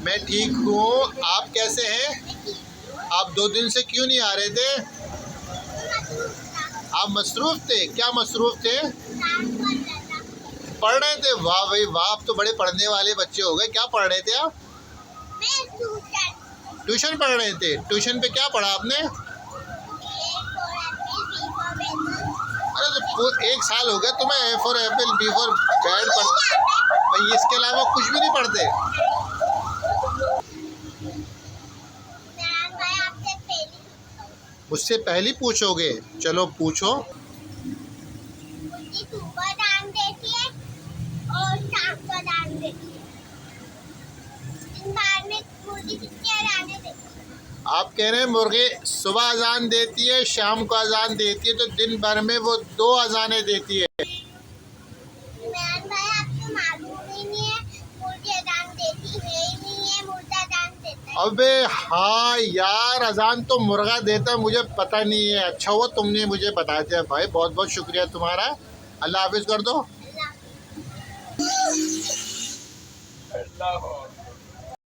मैं ठीक हूँ। आप कैसे हैं? आप 2 दिन से क्यों नहीं आ रहे थे? आप मसरूफ थे? क्या मसरूफ थे? पढ़ रहे थे? वाह भाई वाह, आप तो बड़े पढ़ने वाले बच्चे हो गए। क्या पढ़ रहे थे आप? ट्यूशन पढ़ रहे थे। ट्यूशन पे क्या पढ़ा आपने? अरे तो 1 साल हो गया तुम्हें A for Apple, B for bad भाई, इसके अलावा कुछ भी नहीं पढ़ते? मुझसे पहले पूछोगे? चलो पूछो। सुबह दान देती है और शाम को दान देती है। दिन भर में मुर्गी कितनी अजाने देती है? आप कह रहे हैं मुर्गी सुबह अजान देती है, शाम को अजान देती है, तो दिन भर में वो 2 अजानें देती है। इमरान भाई, आपको मालूम ही नहीं है, मुर्गी अजान देती है ही नहीं है, मुर्गा अजान देता है। अबे हाँ यार, अजान तो मुर्गा देता है, मुझे पता नहीं है। अच्छा हुआ तुमने मुझे बता दिया भाई, बहुत बहुत शुक्रिया तुम्हारा। अल्लाह हाफिज कर दो। अल्लाह। अल्लाह